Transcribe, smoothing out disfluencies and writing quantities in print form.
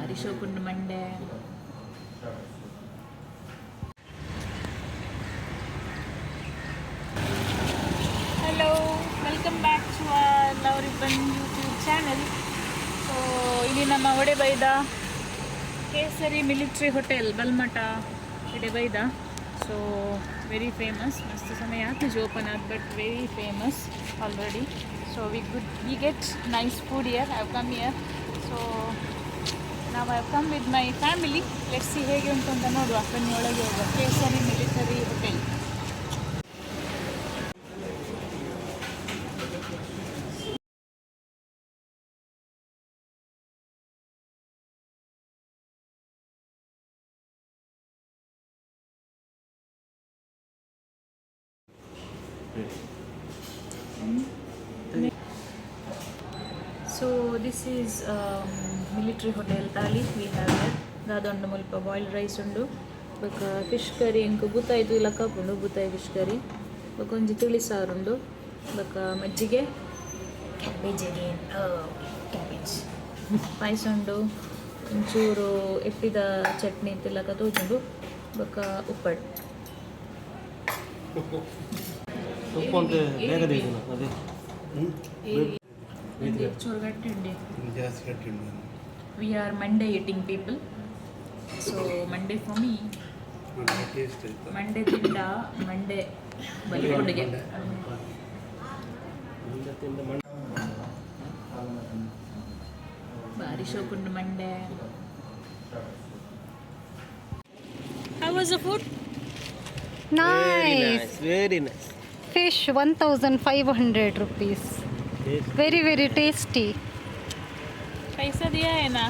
ಭಾರಿ ಶೋಕುಂಡು ಮಂಡೆ. ಹಲೋ, ವೆಲ್ಕಮ್ ಬ್ಯಾಕ್ ಟು ಲವರಿಬ್ಬನ್ ಯೂಟ್ಯೂಬ್ ಚಾನಲ್. ಸೊ ಇಲ್ಲಿ ನಮ್ಮ ಒಡೆಬೈದ ಕೇಸರಿ ಮಿಲಿಟ್ರಿ ಹೋಟೆಲ್ ಬಲ್ಮಠ ಒಡೆಬೈದ. So very famous. ಮಸ್ತ್ ಸಮಯ ಆತು ಓಪನ್ ಆದ, but very famous already. So we get nice food here. I have come here. So now I have come with my family. Let's see ಹೇಗೆ ಉಂಟು ಅಂತ ನೋಡುವ. ಬನ್ನಿ ಒಳಗೆ ಹೋಗುವ. ಕೇಸರಿ military hotel. So this is military hotel thali we have here. Dadondu mulpa boiled rice undu, baka fish curry enku butai itu ilaka pundu butai fish curry, baka onji tili saaru undu, baka majjige cabbage again, cabbage paisa undu, onchuru eppida chutney tilaka tojundu, baka uppad ಉಪ್ಪಂತೆ ಬೇಗ ತೆಗೆದು ಅದೇ we are Monday eating people, so Monday for me, Monday tinda Monday balkondige bari shokundu Monday. How was the food? Nice. Very nice. Fish 1500 rupees. Very tasty. पैसा दिया है ना?